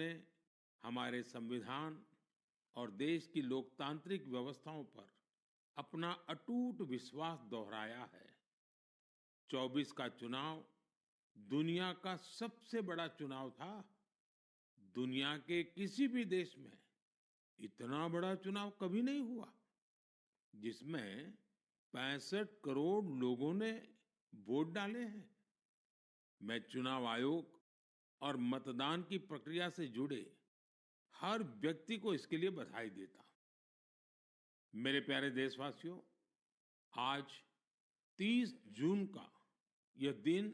ने हमारे संविधान और देश की लोकतांत्रिक व्यवस्थाओं पर अपना अटूट विश्वास दोहराया है। 24 का चुनाव दुनिया का सबसे बड़ा चुनाव था। दुनिया के किसी भी देश में इतना बड़ा चुनाव कभी नहीं हुआ, जिसमें 65 करोड़ लोगों ने वोट डाले हैं। मैं चुनाव आयोग और मतदान की प्रक्रिया से जुड़े हर व्यक्ति को इसके लिए बधाई देता हूं। मेरे प्यारे देशवासियों, आज 30 जून का यह दिन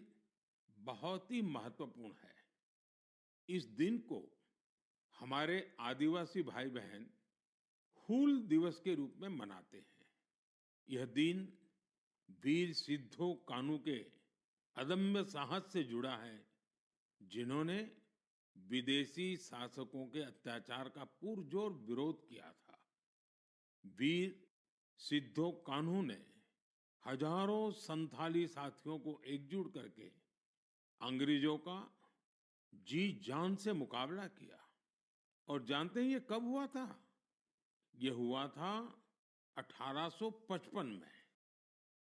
बहुत ही महत्वपूर्ण है। इस दिन को हमारे आदिवासी भाई बहन हूल दिवस के रूप में मनाते हैं। यह दिन वीर सिद्धो कान्हू के अदम्य साहस से जुड़ा है, जिन्होंने विदेशी शासकों के अत्याचार का पुरजोर विरोध किया था। वीर सिद्धो कान्हू ने हजारों संथाली साथियों को एकजुट करके अंग्रेजों का जी जान से मुकाबला किया। और जानते हैं ये कब हुआ था? ये हुआ था 1855 में।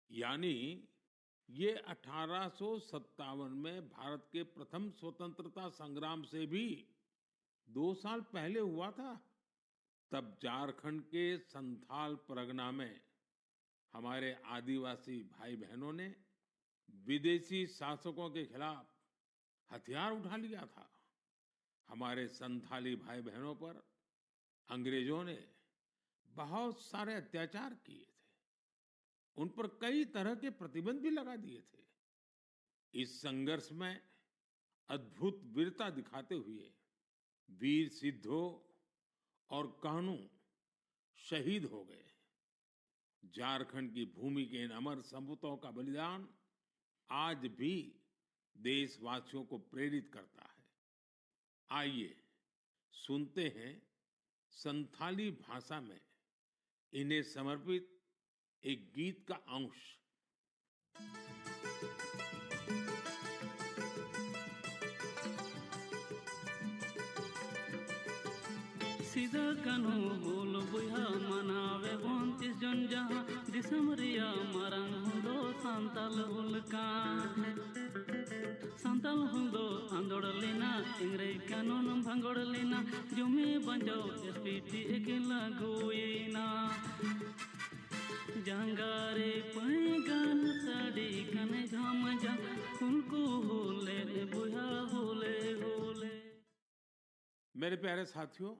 यानी ये 1857 में भारत के प्रथम स्वतंत्रता संग्राम से भी 2 साल पहले हुआ था। तब झारखंड के संथाल परगना में हमारे आदिवासी भाई बहनों ने विदेशी शासकों के खिलाफ हथियार उठा लिया था। हमारे संथाली भाई बहनों पर अंग्रेजों ने बहुत सारे अत्याचार किए थे। उन पर कई तरह के प्रतिबंध भी लगा दिए थे। इस संघर्ष में अद्भुत वीरता दिखाते हुए वीर सिद्धो और कान्हू शहीद हो गए। झारखंड की भूमि के इन अमर सपूतों का बलिदान आज भी देशवासियों को प्रेरित करता है। आइए सुनते हैं संथाली भाषा में इन्हें समर्पित एक गीत का अंश। सीधा कानू बोल बुहा मनावे 29 जन जहाँ दिसमरिया मरंग हुदो सांताल हुलका सांताल हुदो आंदोड़ लेना इंग्रेज कानून भंगोड़ लेना जुमे बंजो एसपीटी अकेला गोयना जंगारे पैगान साड़ी कने घाम जा उनको होले बुहा होले होले। मेरे प्यारे साथियों,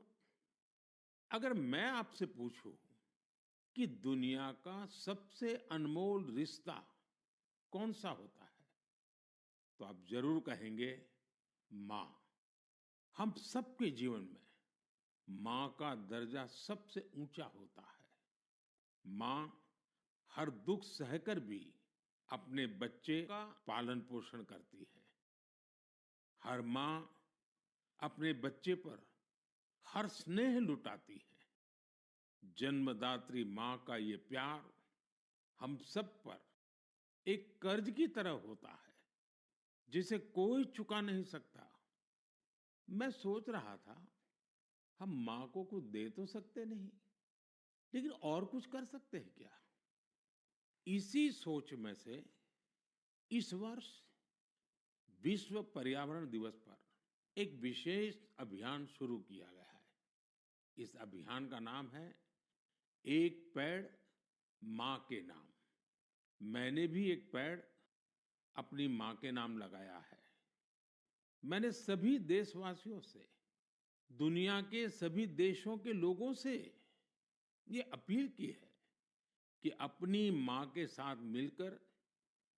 अगर मैं आपसे पूछूं कि दुनिया का सबसे अनमोल रिश्ता कौन सा होता है, तो आप जरूर कहेंगे मां। हम सबके जीवन में मां का दर्जा सबसे ऊंचा होता है। मां हर दुख सहकर भी अपने बच्चे का पालन पोषण करती है। हर मां अपने बच्चे पर हर स्नेह लुटाती है। जन्मदात्री मां का ये प्यार हम सब पर एक कर्ज की तरह होता है, जिसे कोई चुका नहीं सकता। मैं सोच रहा था, हम मां को कुछ दे तो सकते नहीं, लेकिन और कुछ कर सकते हैं क्या? इसी सोच में से इस वर्ष विश्व पर्यावरण दिवस पर एक विशेष अभियान शुरू किया गया है। इस अभियान का नाम है एक पेड़ मां के नाम। मैंने भी एक पेड़ अपनी मां के नाम लगाया है। मैंने सभी देशवासियों से, दुनिया के सभी देशों के लोगों से ये अपील की है कि अपनी मां के साथ मिलकर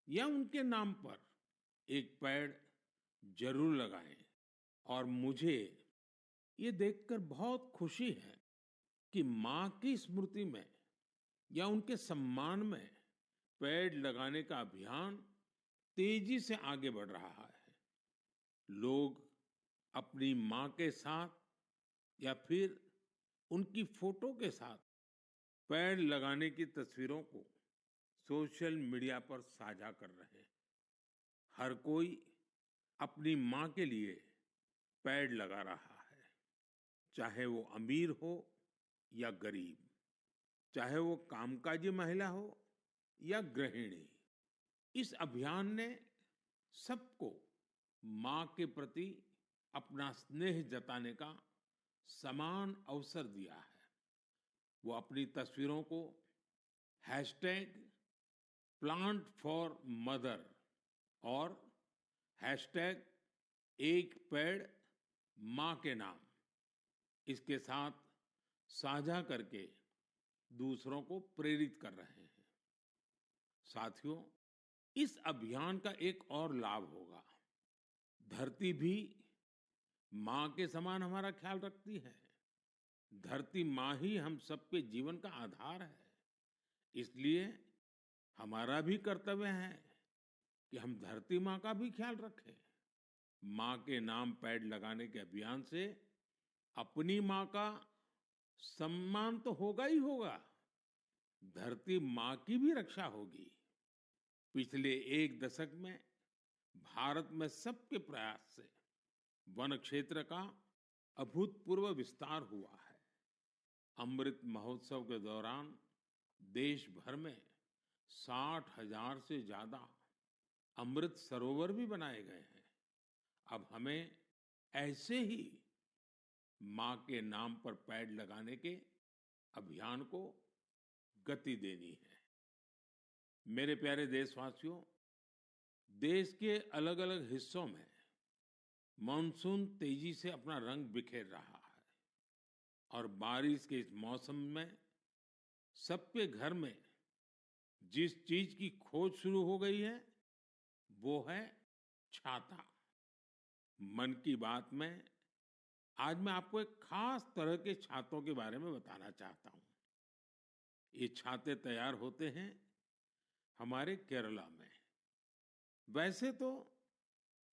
या उनके नाम पर एक पेड़ जरूर लगाएं। और मुझे ये देखकर बहुत खुशी है कि मां की स्मृति में या उनके सम्मान में पेड़ लगाने का अभियान तेजी से आगे बढ़ रहा है। लोग अपनी मां के साथ या फिर उनकी फोटो के साथ पेड़ लगाने की तस्वीरों को सोशल मीडिया पर साझा कर रहे हैं। हर कोई अपनी मां के लिए पेड़ लगा रहा है। चाहे वो अमीर हो या गरीब, चाहे वो कामकाजी महिला हो या गृहिणी। इस अभियान ने सबको मां के प्रति अपना स्नेह जताने का समान अवसर दिया है। वो अपनी तस्वीरों को हैशटैग प्लांट फॉर मदर और हैशटैग एक पेड़ मां के नाम इसके साथ साझा करके दूसरों को प्रेरित कर रहे हैं। साथियों, इस अभियान का एक और लाभ होगा। धरती भी मां के समान हमारा ख्याल रखती है। धरती मां ही हम सबके जीवन का आधार है। इसलिए हमारा भी कर्तव्य है कि हम धरती मां का भी ख्याल रखें। मां के नाम पेड़ लगाने के अभियान से अपनी मां का सम्मान तो होगा ही होगा, धरती मां की भी रक्षा होगी। पिछले एक दशक में भारत में सबके प्रयास से वन क्षेत्र का अभूतपूर्व विस्तार हुआ है। अमृत महोत्सव के दौरान देश भर में 60,000 से ज्यादा अमृत सरोवर भी बनाए गए हैं। अब हमें ऐसे ही मां के नाम पर पेड़ लगाने के अभियान को गति देनी है। मेरे प्यारे देशवासियों, देश के अलग अलग हिस्सों में मानसून तेजी से अपना रंग बिखेर रहा है और बारिश के इस मौसम में सबके घर में जिस चीज की खोज शुरू हो गई है वो है छाता। मन की बात में आज मैं आपको एक खास तरह के छातों के बारे में बताना चाहता हूं। ये छाते तैयार होते हैं हमारे केरला में। वैसे तो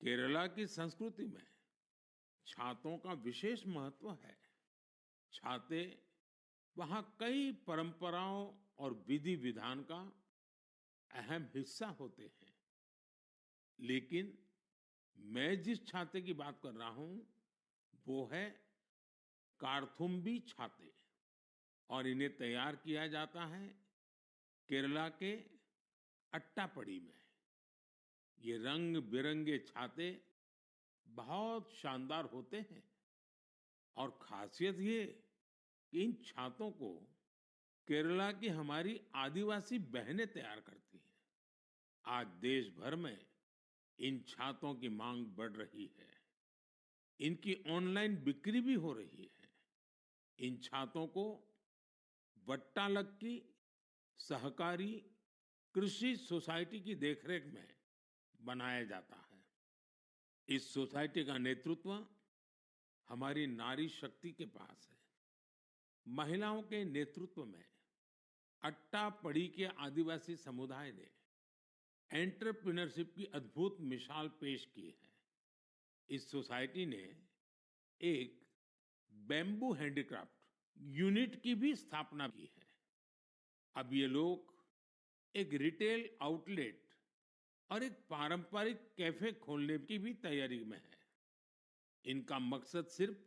केरला की संस्कृति में छातों का विशेष महत्व है। छाते वहाँ कई परंपराओं और विधि विधान का अहम हिस्सा होते हैं। लेकिन मैं जिस छाते की बात कर रहा हूं वो है कार्थुम्बी छाते और इन्हें तैयार किया जाता है केरला के अट्टापडी में। ये रंग बिरंगे छाते बहुत शानदार होते हैं और खासियत ये कि इन छातों को केरला की हमारी आदिवासी बहनें तैयार करती हैं। आज देश भर में इन छातों की मांग बढ़ रही है। इनकी ऑनलाइन बिक्री भी हो रही है। इन छातों को वट्टालक्की सहकारी कृषि सोसाइटी की देखरेख में बनाया जाता है। इस सोसाइटी का नेतृत्व हमारी नारी शक्ति के पास है। महिलाओं के नेतृत्व में अट्टापडी के आदिवासी समुदाय ने एंटरप्रेन्योरशिप की अद्भुत मिसाल पेश की है। इस सोसाइटी ने एक बैम्बू हैंडीक्राफ्ट यूनिट की भी स्थापना की है। अब ये लोग एक रिटेल आउटलेट और एक पारंपरिक कैफे खोलने की भी तैयारी में है। इनका मकसद सिर्फ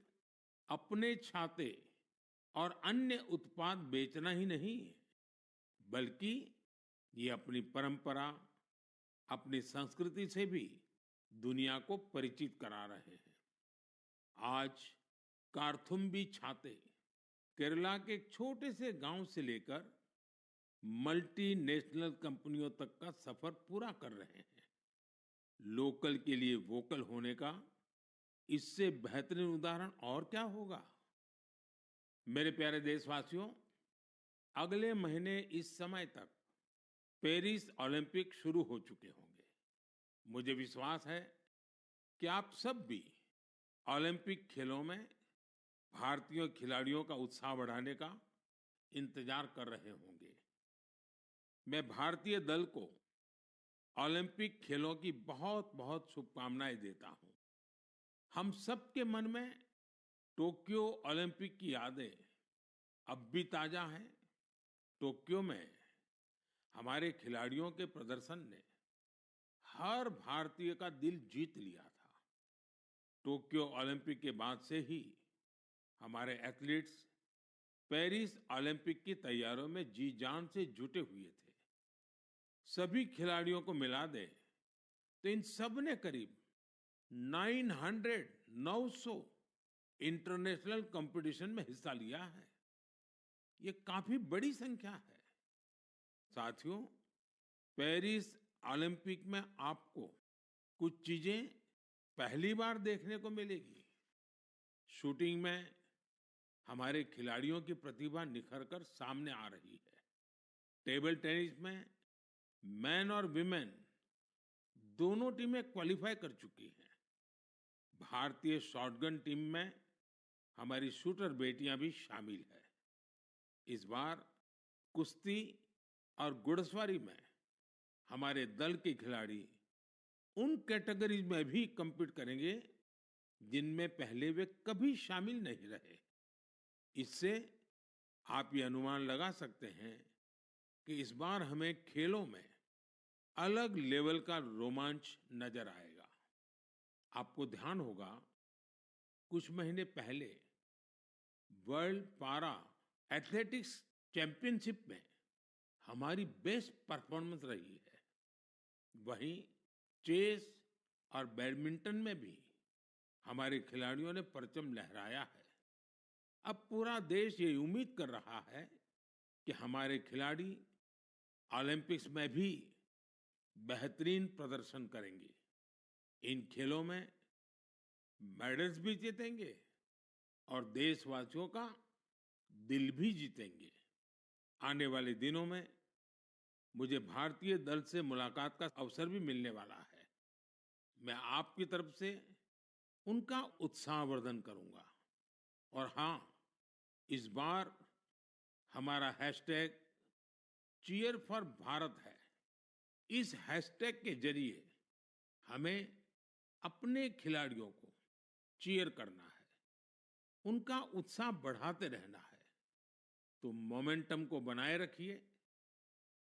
अपने छाते और अन्य उत्पाद बेचना ही नहीं, बल्कि ये अपनी परंपरा, अपनी संस्कृति से भी दुनिया को परिचित करा रहे हैं। आज कार्थुम्बी छाते केरला के एक छोटे से गांव से लेकर मल्टीनेशनल कंपनियों तक का सफर पूरा कर रहे हैं। लोकल के लिए वोकल होने का इससे बेहतरीन उदाहरण और क्या होगा। मेरे प्यारे देशवासियों, अगले महीने इस समय तक पेरिस ओलंपिक शुरू हो चुके होंगे। मुझे विश्वास है कि आप सब भी ओलंपिक खेलों में भारतीय खिलाड़ियों का उत्साह बढ़ाने का इंतजार कर रहे होंगे। मैं भारतीय दल को ओलंपिक खेलों की बहुत बहुत शुभकामनाएं देता हूं। हम सबके मन में टोक्यो ओलंपिक की यादें अब भी ताजा हैं। टोक्यो में हमारे खिलाड़ियों के प्रदर्शन ने हर भारतीय का दिल जीत लिया था। टोक्यो ओलंपिक के बाद से ही हमारे एथलीट्स पेरिस ओलंपिक की तैयारियों में जी जान से जुटे हुए थे। सभी खिलाड़ियों को मिला दे तो इन सब ने करीब 900 900 इंटरनेशनल कंपटीशन में हिस्सा लिया है। ये काफी बड़ी संख्या है। साथियों, पेरिस ओलंपिक में आपको कुछ चीजें पहली बार देखने को मिलेगी। शूटिंग में हमारे खिलाड़ियों की प्रतिभा निखर कर सामने आ रही है। टेबल टेनिस में मेन और विमेन दोनों टीमें क्वालिफाई कर चुकी हैं। भारतीय शॉटगन टीम में हमारी शूटर बेटियां भी शामिल है। इस बार कुश्ती और घुड़सवारी में हमारे दल के खिलाड़ी उन कैटेगरीज में भी compete करेंगे जिनमें पहले वे कभी शामिल नहीं रहे। इससे आप ये अनुमान लगा सकते हैं कि इस बार हमें खेलों में अलग लेवल का रोमांच नजर आएगा। आपको ध्यान होगा, कुछ महीने पहले वर्ल्ड पारा एथलेटिक्स चैंपियनशिप में हमारी बेस्ट परफॉर्मेंस रही है। वहीं चेस और बैडमिंटन में भी हमारे खिलाड़ियों ने परचम लहराया है। अब पूरा देश ये उम्मीद कर रहा है कि हमारे खिलाड़ी ओलंपिक्स में भी बेहतरीन प्रदर्शन करेंगे। इन खेलों में मेडल्स भी जीतेंगे और देशवासियों का दिल भी जीतेंगे। आने वाले दिनों में मुझे भारतीय दल से मुलाकात का अवसर भी मिलने वाला है। मैं आपकी तरफ से उनका उत्साहवर्धन करूंगा। और हाँ, इस बार हमारा हैशटैग चीयर फॉर भारत है। इस हैशटैग के जरिए हमें अपने खिलाड़ियों को चीयर करना है, उनका उत्साह बढ़ाते रहना है। तो मोमेंटम को बनाए रखिए।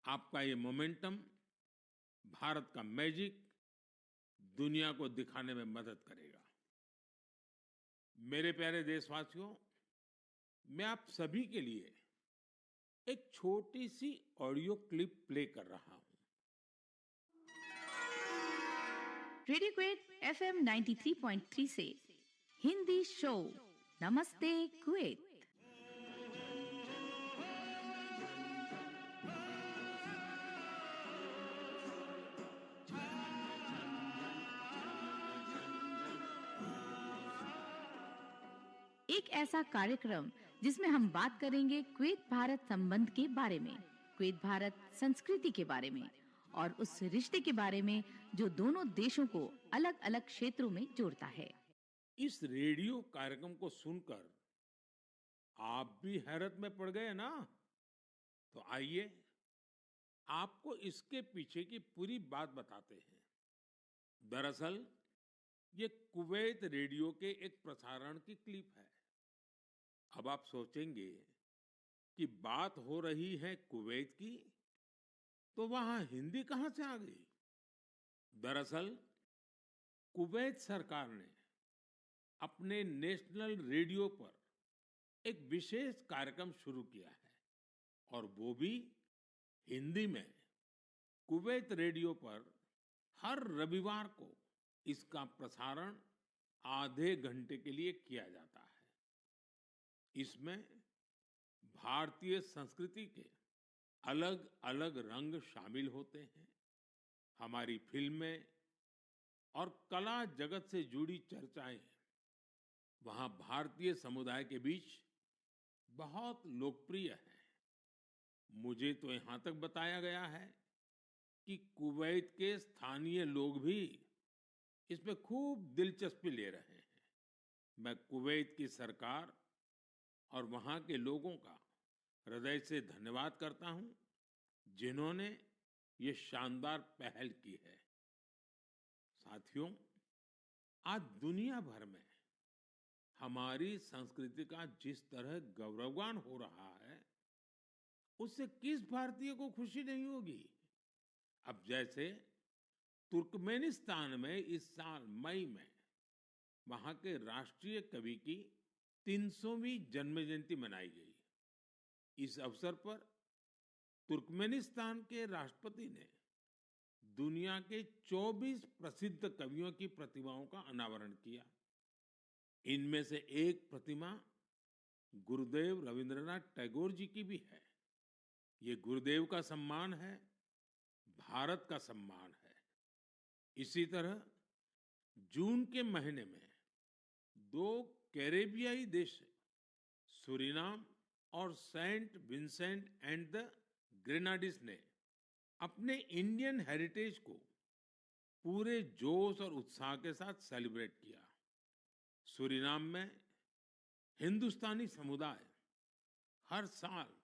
आपका ये मोमेंटम भारत का मैजिक दुनिया को दिखाने में मदद करेगा। मेरे प्यारे देशवासियों, मैं आप सभी के लिए एक छोटी सी ऑडियो क्लिप प्ले कर रहा हूं। रेडियो क्वेट एफएम 93.3 से हिंदी शो नमस्ते कुवैत। एक ऐसा कार्यक्रम जिसमें हम बात करेंगे कुवैत भारत संबंध के बारे में, कुवैत भारत संस्कृति के बारे में और उस रिश्ते के बारे में जो दोनों देशों को अलग-अलग क्षेत्रों में जोड़ता है। इस रेडियो कार्यक्रम को सुनकर आप भी हैरत में पड़ गए ना? तो आइए आपको इसके पीछे की पूरी बात बताते हैं। दरअसल ये कुवैत रेडियो के एक प्रसारण की क्लिप है। अब आप सोचेंगे कि बात हो रही है कुवैत की, तो वहां हिंदी कहां से आ गई? दरअसल कुवैत सरकार ने अपने नेशनल रेडियो पर एक विशेष कार्यक्रम शुरू किया है और वो भी हिंदी में। कुवैत रेडियो पर हर रविवार को इसका प्रसारण आधे घंटे के लिए किया जाता है। इसमें भारतीय संस्कृति के अलग अलग रंग शामिल होते हैं। हमारी फिल्में और कला जगत से जुड़ी चर्चाएं वहां भारतीय समुदाय के बीच बहुत लोकप्रिय है। मुझे तो यहां तक बताया गया है कि कुवैत के स्थानीय लोग भी इसमें खूब दिलचस्पी ले रहे हैं। मैं कुवैत की सरकार और वहां के लोगों का हृदय से धन्यवाद करता हूं, जिन्होंने ये शानदार पहल की है। साथियों, आज दुनिया भर में हमारी संस्कृति का जिस तरह गौरवगान हो रहा है, उससे किस भारतीय को खुशी नहीं होगी? अब जैसे तुर्कमेनिस्तान में इस साल मई में वहां के राष्ट्रीय कवि की 300वीं जन्म जयंती मनाई गई। इस अवसर पर तुर्कमेनिस्तान के राष्ट्रपति ने दुनिया के 24 प्रसिद्ध कवियों की प्रतिमाओं का अनावरण किया। इनमें से एक प्रतिमा गुरुदेव रविंद्रनाथ टैगोर जी की भी है। ये गुरुदेव का सम्मान है, भारत का सम्मान है। इसी तरह जून के महीने में दो कैरेबियाई देश सूरीनाम और सेंट विंसेंट एंड द ग्रेनाडीज ने अपने इंडियन हेरिटेज को पूरे जोश और उत्साह के साथ सेलिब्रेट किया। सूरीनाम में हिंदुस्तानी समुदाय हर साल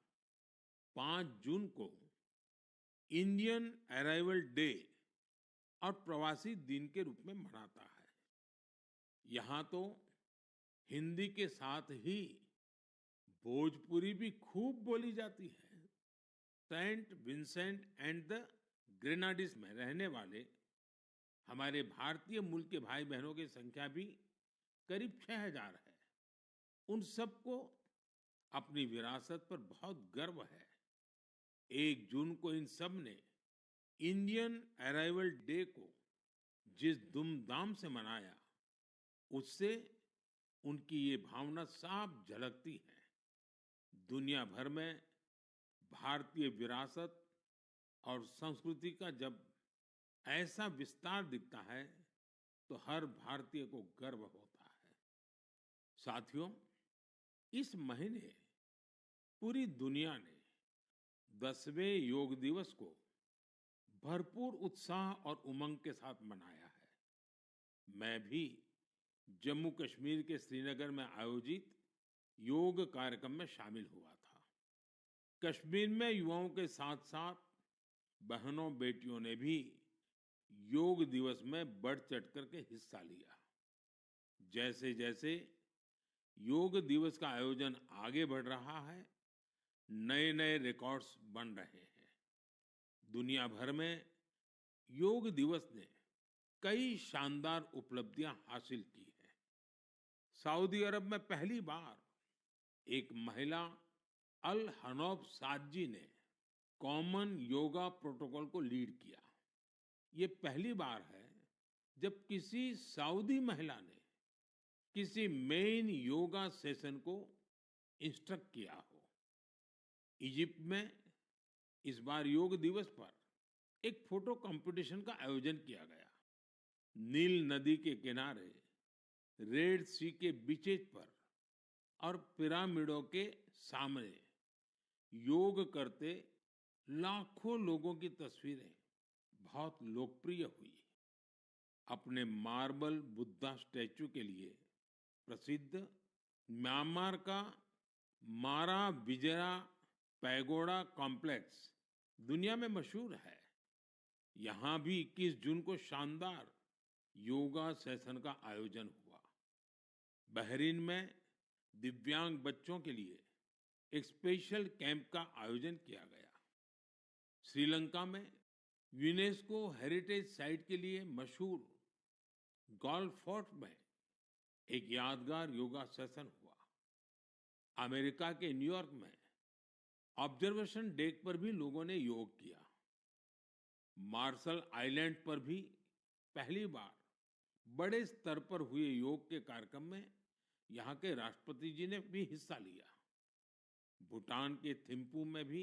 5 जून को इंडियन अराइवल डे और प्रवासी दिन के रूप में मनाता है। यहाँ तो हिंदी के साथ ही भोजपुरी भी खूब बोली जाती है। सेंट विंसेंट एंड द ग्रेनाडीज में रहने वाले हमारे भारतीय मूल के भाई बहनों की संख्या भी करीब 6000 है। उन सबको अपनी विरासत पर बहुत गर्व है। 1 जून को इन सब ने इंडियन अराइवल डे को जिस धूमधाम से मनाया, उससे उनकी ये भावना साफ झलकती है। दुनिया भर में भारतीय विरासत और संस्कृति का जब ऐसा विस्तार दिखता है, तो हर भारतीय को गर्व होता है। साथियों, इस महीने पूरी दुनिया ने 10वें योग दिवस को भरपूर उत्साह और उमंग के साथ मनाया है। मैं भी जम्मू कश्मीर के श्रीनगर में आयोजित योग कार्यक्रम में शामिल हुआ था। कश्मीर में युवाओं के साथ साथ बहनों बेटियों ने भी योग दिवस में बढ़ चढ़ करके हिस्सा लिया। जैसे जैसे योग दिवस का आयोजन आगे बढ़ रहा है, नए नए रिकॉर्ड्स बन रहे हैं। दुनिया भर में योग दिवस ने कई शानदार उपलब्धियां हासिल की हैं। सऊदी अरब में पहली बार एक महिला अल हनौफ साद जी ने कॉमन योगा प्रोटोकॉल को लीड किया। ये पहली बार है जब किसी सऊदी महिला ने किसी मेन योगा सेशन को इंस्ट्रक्ट किया हो। इजिप्ट में इस बार योग दिवस पर एक फोटो कंपटीशन का आयोजन किया गया। नील नदी के किनारे, रेड सी के बीचेज पर और पिरामिडों के सामने योग करते लाखों लोगों की तस्वीरें बहुत लोकप्रिय हुई। अपने मार्बल बुद्धा स्टैचू के लिए प्रसिद्ध म्यांमार का मारा विजया पैगोडा कॉम्प्लेक्स दुनिया में मशहूर है। यहाँ भी 21 जून को शानदार योगा सेशन का आयोजन हुआ। बहरीन में दिव्यांग बच्चों के लिए एक स्पेशल कैंप का आयोजन किया गया। श्रीलंका में यूनेस्को हेरिटेज साइट के लिए मशहूर गोल्फ फोर्ट में एक यादगार योगा सेशन हुआ। अमेरिका के न्यूयॉर्क में ऑब्जर्वेशन डेक पर भी लोगों ने योग किया। मार्शल आइलैंड पर भी पहली बार बड़े स्तर पर हुए योग के कार्यक्रम में यहाँ के राष्ट्रपति जी ने भी हिस्सा लिया। भूटान के थिम्पू में भी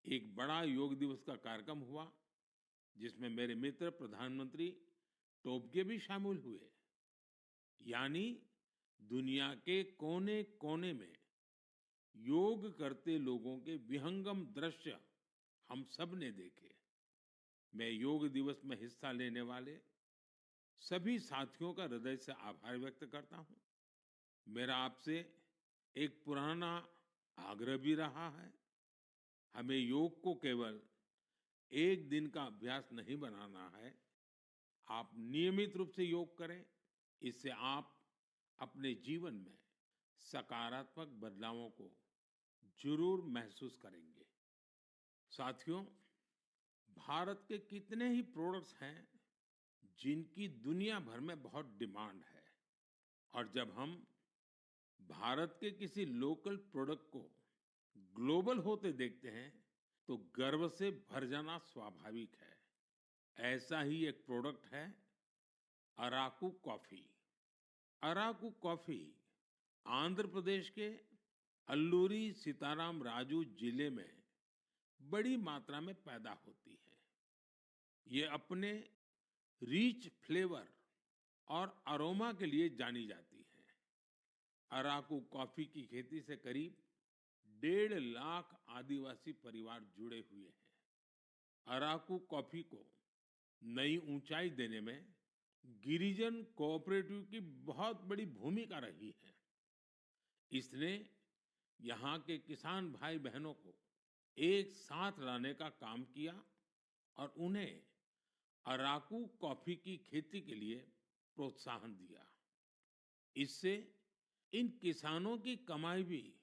एक बड़ा योग दिवस का कार्यक्रम हुआ, जिसमें मेरे मित्र प्रधानमंत्री टोबगे भी शामिल हुए। यानी दुनिया के कोने कोने में योग करते लोगों के विहंगम दृश्य हम सब ने देखे। मैं योग दिवस में हिस्सा लेने वाले सभी साथियों का हृदय से आभार व्यक्त करता हूं। मेरा आपसे एक पुराना आग्रह भी रहा है। हमें योग को केवल एक दिन का अभ्यास नहीं बनाना है। आप नियमित रूप से योग करें। इससे आप अपने जीवन में सकारात्मक बदलावों को जरूर महसूस करेंगे। साथियों, भारत के कितने ही प्रोडक्ट्स हैं जिनकी दुनिया भर में बहुत डिमांड है, और जब हम भारत के किसी लोकल प्रोडक्ट को ग्लोबल होते देखते हैं तो गर्व से भर जाना स्वाभाविक है। ऐसा ही एक प्रोडक्ट है अराकू कॉफी। अराकू कॉफी आंध्र प्रदेश के अल्लूरी सीताराम राजू जिले में बड़ी मात्रा में पैदा होती है। ये अपने रिच फ्लेवर और अरोमा के लिए जानी जाती है। अराकू कॉफी की खेती से करीब 1.5 लाख आदिवासी परिवार जुड़े हुए हैं। अराकू कॉफी को नई ऊंचाई देने में गिरिजन कोऑपरेटिव की बहुत बड़ी भूमिका रही है। इसने यहाँ के किसान भाई बहनों को एक साथ लाने का काम किया और उन्हें अराकू कॉफी की खेती के लिए प्रोत्साहन दिया। इससे इन किसानों की कमाई भी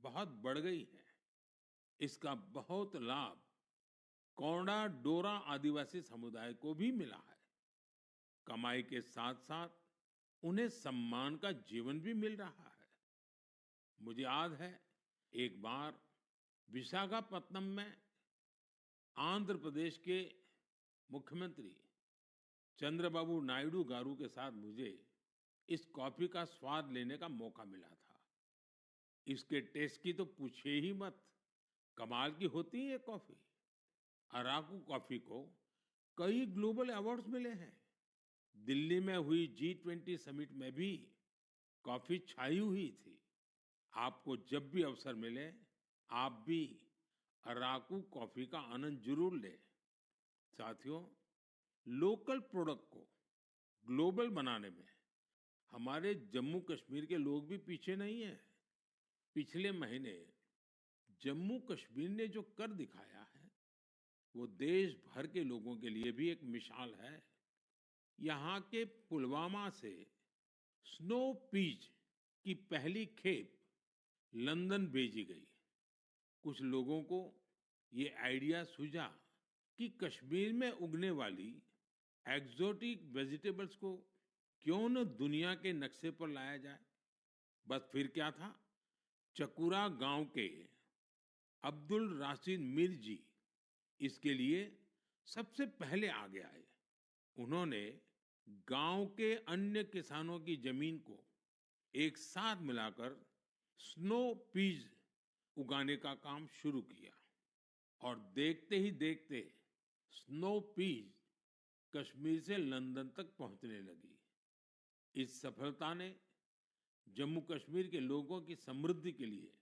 बहुत बढ़ गई है। इसका बहुत लाभ कोंडा डोरा आदिवासी समुदाय को भी मिला है। कमाई के साथ साथ उन्हें सम्मान का जीवन भी मिल रहा है। मुझे याद है एक बार विशाखापत्तनम में आंध्र प्रदेश के मुख्यमंत्री चंद्रबाबू नायडू गारू के साथ मुझे इस कॉफी का स्वाद लेने का मौका मिला था। इसके टेस्ट की तो पूछिए ही मत, कमाल की होती है ये कॉफी। अराकू कॉफी को कई ग्लोबल अवार्ड्स मिले हैं। दिल्ली में हुई G20 समिट में भी कॉफी छाई हुई थी। आपको जब भी अवसर मिले आप भी अराकू कॉफी का आनंद जरूर लें। साथियों, लोकल प्रोडक्ट को ग्लोबल बनाने में हमारे जम्मू कश्मीर के लोग भी पीछे नहीं हैं। पिछले महीने जम्मू कश्मीर ने जो कर दिखाया है वो देश भर के लोगों के लिए भी एक मिसाल है। यहाँ के पुलवामा से स्नो पीच की पहली खेप लंदन भेजी गई। कुछ लोगों को ये आइडिया सूझा कि कश्मीर में उगने वाली एक्सोटिक वेजिटेबल्स को क्यों न दुनिया के नक्शे पर लाया जाए। बस फिर क्या था, चकुरा गांव के अब्दुल राशिद मीर जी इसके लिए सबसे पहले आगे आए। उन्होंने गांव के अन्य किसानों की जमीन को एक साथ मिलाकर स्नो पीज उगाने का काम शुरू किया और देखते ही देखते स्नो पीज कश्मीर से लंदन तक पहुंचने लगी। इस सफलता ने जम्मू कश्मीर के लोगों की समृद्धि के लिए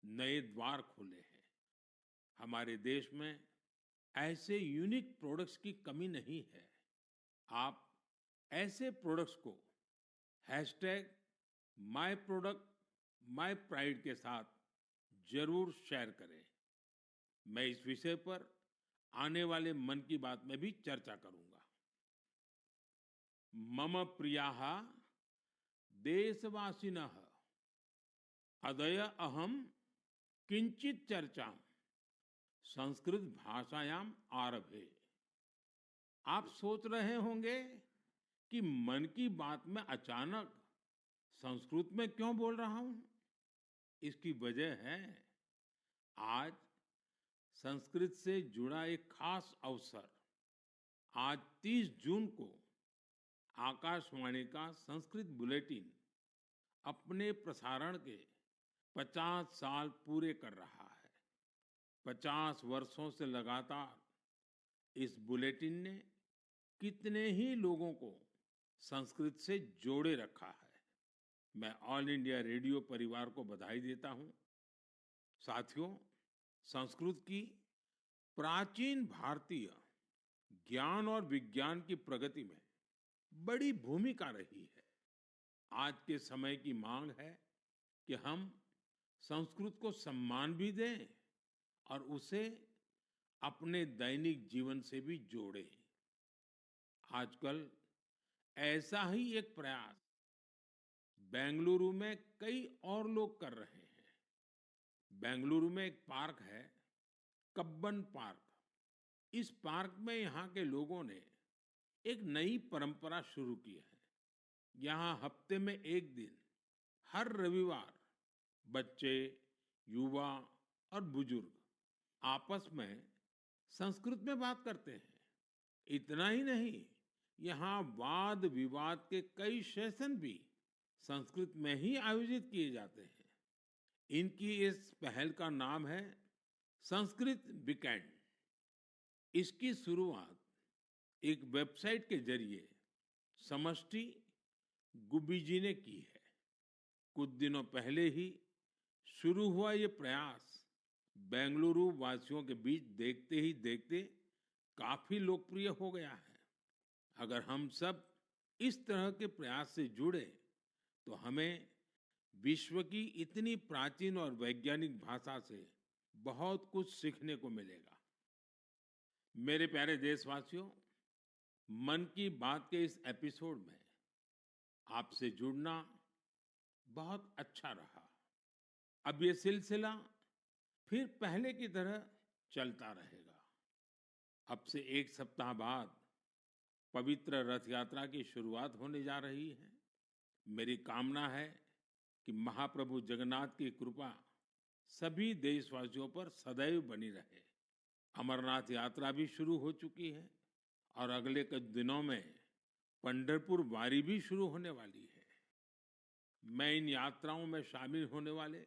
नए द्वार खोले हैं। हमारे देश में ऐसे यूनिक प्रोडक्ट्स की कमी नहीं है। आप ऐसे प्रोडक्ट्स को #माइप्रोडक्टमाइप्राइड के साथ जरूर शेयर करें। मैं इस विषय पर आने वाले मन की बात में भी चर्चा करूंगा। मम प्रियाः देशवासिनः अद्य अहम किंचित चर्चा संस्कृत भाषायाम आरभे। आप सोच रहे होंगे कि मन की बात में अचानक संस्कृत में क्यों बोल रहा हूं। इसकी वजह है आज संस्कृत से जुड़ा एक खास अवसर। आज 30 जून को आकाशवाणी का संस्कृत बुलेटिन अपने प्रसारण के 50 साल पूरे कर रहा है। 50 वर्षों से लगातार इस बुलेटिन ने कितने ही लोगों को संस्कृत से जोड़े रखा है। मैं ऑल इंडिया रेडियो परिवार को बधाई देता हूं। साथियों, संस्कृत की प्राचीन भारतीय ज्ञान और विज्ञान की प्रगति में बड़ी भूमिका रही है। आज के समय की मांग है कि हम संस्कृत को सम्मान भी दें और उसे अपने दैनिक जीवन से भी जोड़ें। आजकल ऐसा ही एक प्रयास बेंगलुरु में कई और लोग कर रहे हैं। बेंगलुरु में एक पार्क है, कब्बन पार्क। इस पार्क में यहाँ के लोगों ने एक नई परंपरा शुरू की है। यहाँ हफ्ते में एक दिन हर रविवार बच्चे, युवा और बुजुर्ग आपस में संस्कृत में बात करते हैं। इतना ही नहीं, यहाँ वाद विवाद के कई सेशन भी संस्कृत में ही आयोजित किए जाते हैं। इनकी इस पहल का नाम है संस्कृत वीकेंड। इसकी शुरुआत एक वेबसाइट के जरिए समष्टि गुब्बी जी ने की है। कुछ दिनों पहले ही शुरू हुआ ये प्रयास बेंगलुरु वासियों के बीच देखते ही देखते काफी लोकप्रिय हो गया है। अगर हम सब इस तरह के प्रयास से जुड़े तो हमें विश्व की इतनी प्राचीन और वैज्ञानिक भाषा से बहुत कुछ सीखने को मिलेगा। मेरे प्यारे देशवासियों, मन की बात के इस एपिसोड में आपसे जुड़ना बहुत अच्छा रहा। अब ये सिलसिला फिर पहले की तरह चलता रहेगा। अब से एक सप्ताह बाद पवित्र रथ यात्रा की शुरुआत होने जा रही है। मेरी कामना है कि महाप्रभु जगन्नाथ की कृपा सभी देशवासियों पर सदैव बनी रहे। अमरनाथ यात्रा भी शुरू हो चुकी है और अगले कुछ दिनों में पंढरपुर वारी भी शुरू होने वाली है। मैं इन यात्राओं में शामिल होने वाले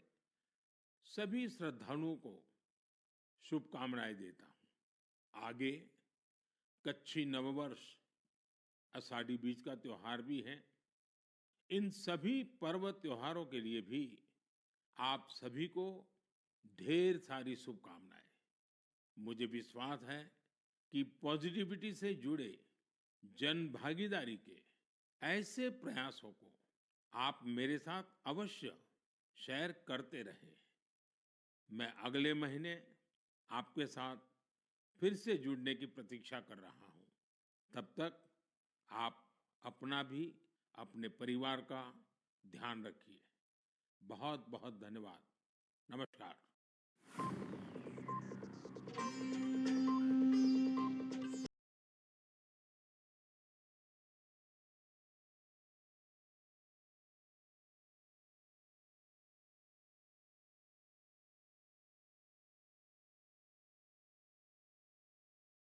सभी श्रद्धालुओं को शुभकामनाएं देता हूं। आगे कच्छी नववर्ष, आषाढ़ी बीज का त्योहार भी है। इन सभी पर्व त्योहारों के लिए भी आप सभी को ढेर सारी शुभकामनाएं। मुझे विश्वास है कि पॉजिटिविटी से जुड़े जन भागीदारी के ऐसे प्रयासों को आप मेरे साथ अवश्य शेयर करते रहें। मैं अगले महीने आपके साथ फिर से जुड़ने की प्रतीक्षा कर रहा हूं। तब तक आप अपना भी, अपने परिवार का ध्यान रखिए। बहुत बहुत धन्यवाद। नमस्कार।